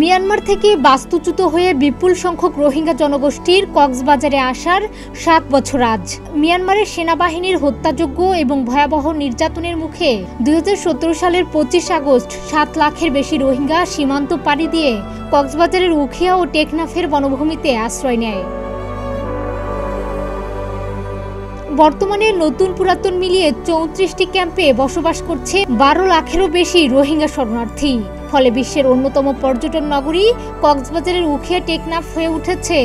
Myanmar থেকে বাস্তুচ্যুত হয়ে বিপুল সংখ্যক রোহিঙ্গা জনগোষ্ঠীর কক্সবাজারে আসার ৭ বছর আজ। মিয়ানমারের সেনাবাহিনীর হত্যাযোগ্য এবং ভয়াবহ নির্যাতনের মুখে ২০১৭ সালের ২৫ আগস্ট ৭ লাখের বেশি রোহিঙ্গা সীমান্ত পাড়ি দিয়ে কক্সবাজারের উখিয়া ও টেকনাফের বনভূমিতে আশ্রয় নেয়। বর্তমানে নতুন পুরাতন মিলিয়ে ৩৪টি ক্যাম্পে বসবাস করছে ১২ লাখেরও বেশি রোহিঙ্গা শরণার্থী। ফলে বিশ্বের অন্যতম পর্যটন নগরী কক্সবাজারের উখিয়া টেকনাফ হয়ে উঠেছে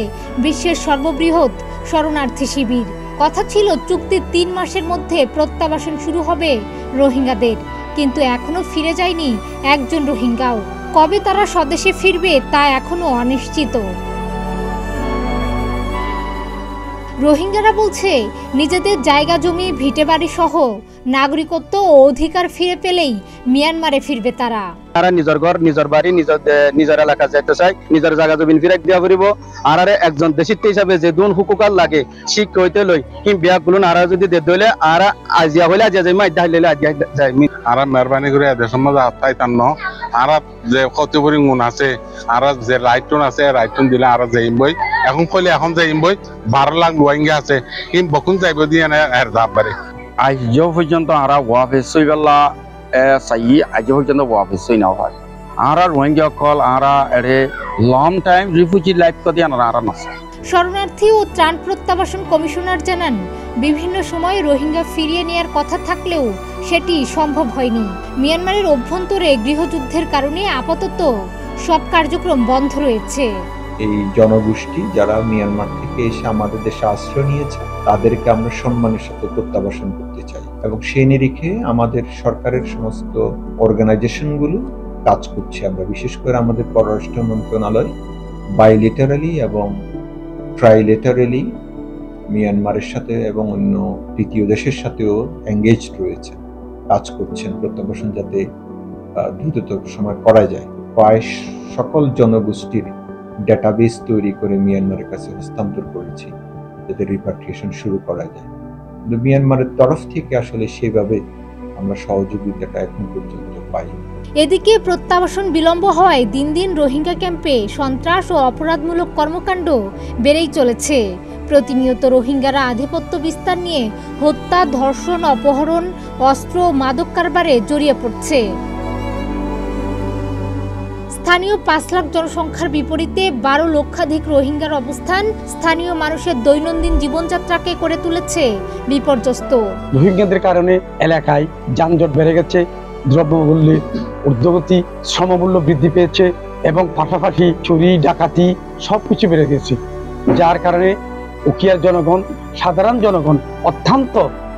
বিশ্বের সর্ববৃহৎ শরণার্থী শিবির। কথা ছিল চুক্তির ৩ মাসের মধ্যে প্রত্যাবাসন শুরু হবে রোহিঙ্গাদের, কিন্তু এখনো ফিরে যায়নি একজন রোহিঙ্গাও। কবে তারা স্বদেশে ফিরবে তা এখনো অনিশ্চিত। রোহিঙ্গারা বলছে, নিজেদের জায়গা জমি ভিটেবাড়ি সহ নাগরিকত্ব ও অধিকার ফিরে পেলেই মিয়ানমারে ফিরবে তারা। তারা নিজের ঘর, নিজের বাড়ি, নিজের এলাকা যেতে চায়, নিজের জায়গা জমি ফিরে দিয়া করিব। আর একজন দেশিত হিসাবে যে দুন হুকুকাল লাগে শিখ হইতে লই হিম বিয়া গুলো আর যদি দে দইলে আর আজিয়া হইলে আজিয়া যাই মাই দাইলে আজিয়া যাই আর মেহরবানি করে এদের সম্বন্ধে হাতাই তান ন আর যে কত পরি গুণ আছে আর যে রাইটন আছে রাইটন দিলে আর যাইম বই এখন কইলে এখন যাইম বই ১২ লাখ রোহিঙ্গা আছে হিম বকুন যাইব দিয়ে এর দাব বাড়ে আজ পর্যন্ত আর ওয়াফে সইবেলা চাই আজ পর্যন্ত ওয়াফে সই না হয় আর রোহিঙ্গা কল আর এড়ে লং টাইম রিফিউজি লাইফ কদি আর নাছে। শরণার্থী ও ত্রাণ প্রত্যাবাসন কমিশনার জানান, বিভিন্ন সময় রোহিঙ্গা ফিরিয়ে নেয়ার কথা থাকলেও সেটি সম্ভব হয়নি। মিয়ানমারের অভ্যন্তরে গৃহযুদ্ধের কারণে আপাতত সব কার্যক্রম বন্ধ রয়েছে। এই জনগোষ্ঠী যারা মিয়ানমার থেকে এসে আমাদের দেশে আশ্রয় নিয়েছে তাদেরকে আমরা সম্মানের সাথে প্রত্যাবাসন করতে চাই এবং সেই নিরিখে আমাদের সরকারের সমস্ত অর্গানাইজেশনগুলো কাজ করছে। আমরা বিশেষ করে আমাদের পররাষ্ট্র মন্ত্রণালয় বাইলেটারালি এবং ট্রাইলেটারালি মিয়ানমারের সাথে এবং অন্য তৃতীয় দেশের সাথেও এঙ্গেজড রয়েছে, কাজ করছেন প্রত্যাবাসন যাতে দ্রুততর সময় করা যায়। প্রায় সকল জনগোষ্ঠীর ডেটাবেস তৈরি করে মিয়ানমারের কাছে হস্তান্তর করেছি যাতে রিপাট্রিয়েশন শুরু করা যায়। কিন্তু মিয়ানমারের তরফ থেকে আসলে সেভাবে আমরা সহযোগিতাটা এখন পর্যন্ত পাই। এদিকে প্রত্যাবাসন বিলম্ব হওয়ায় দিন দিন রোহিঙ্গা ক্যাম্পে সন্ত্রাস ও অপরাধমূলক কর্মকাণ্ড বেড়েই চলেছে। প্রতিনিয়ত রোহিঙ্গারা আধিপত্য বিস্তার নিয়ে হত্যা, ধর্ষণ, অপহরণ, অস্ত্র ও মাদক কারবারে জড়িয়ে পড়ছে। স্থানীয় ৫ লাখ জনসংখ্যার বিপরীতে ১২ লক্ষাধিক রোহিঙ্গার অবস্থান স্থানীয় মানুষের দৈনন্দিন জীবনযাত্রাকে করে তুলেছে বিপর্যস্ত। রোহিঙ্গাদের কারণে এলাকায় যানজট বেড়ে গেছে, দ্রব্যমূল্যের ঊর্ধ্বগতি, শ্রমমূল্য বৃদ্ধি পেয়েছে এবং পাশাপাশি চুরি ডাকাতি সবকিছু বেড়ে গেছে, যার কারণে উখিয়ার জনগণ, সাধারণ জনগণ অত্যন্ত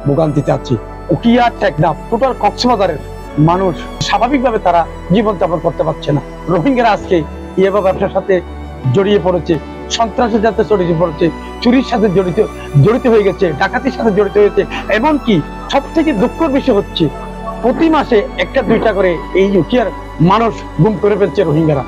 ভোগান্তিতে আছে। উখিয়া, টেকনাফ, টোটাল কক্সবাজারের মানুষ স্বাভাবিকভাবে তারা জীবনযাপন করতে পারছে না। রোহিঙ্গারা আজকে ইয়াবা ব্যবসার সাথে জড়িয়ে পড়েছে, সন্ত্রাসের সাথে জড়িয়ে পড়েছে, চুরির সাথে জড়িত হয়ে গেছে, ডাকাতির সাথে জড়িত হয়েছে। এমনকি সব থেকে দুঃখের বিষয় হচ্ছে প্রতি মাসে ১টা ২টা করে এই উখিয়ার মানুষ গুম করে ফেলছে রোহিঙ্গারা।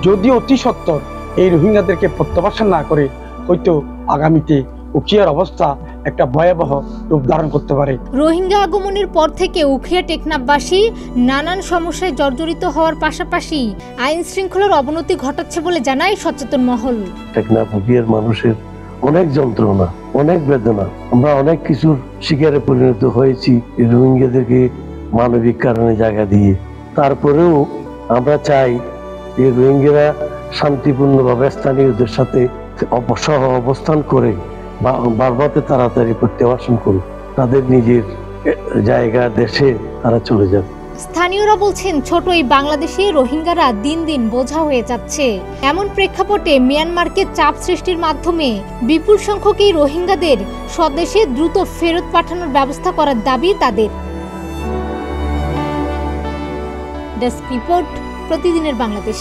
যদি অতি সত্বর এই রোহিঙ্গাদেরকে প্রত্যাবাসন না করে হয়তো আগামীতে উখিয়ার অবস্থা একটা ভয়াবহ রূপ ধারণ করতে পারে। রোহিঙ্গা আগমনের পর থেকে উখিয়া টেকনাফবাসী নানান সমস্যায় জর্জরিত হওয়ার পাশাপাশি আইন শৃঙ্খলার অবনতি ঘটাচ্ছে বলে জানায় সচেতন মহল। টেকনাফ উখিয়ার মানুষের অনেক যন্ত্রণা, অনেক বেদনা, আমরা অনেক কিছুর শিকারে পরিণত হয়েছি এই রোহিঙ্গাদেরকে মানবিক কারণে জায়গা দিয়ে। তারপরেও আমরা চাই এই রোহিঙ্গারা শান্তিপূর্ণভাবে স্থানীয়দের সাথে সহ অবস্থান করে বারবাতে তাড়াতাড়ি প্রত্যাবাসন করুক, তাদের নিজের জায়গা দেশে তারা চলে যাবে। স্থানীয়রা বলছেন, ছোট এই বাংলাদেশে রোহিঙ্গারা দিন দিন বোঝা হয়ে যাচ্ছে। এমন প্রেক্ষাপটে মিয়ানমারকে চাপ সৃষ্টির মাধ্যমে বিপুল সংখ্যক এই রোহিঙ্গাদের স্বদেশে দ্রুত ফেরত পাঠানোর ব্যবস্থা করার দাবি তাদের। ডেস্ক রিপোর্ট, প্রতিদিনের বাংলাদেশ।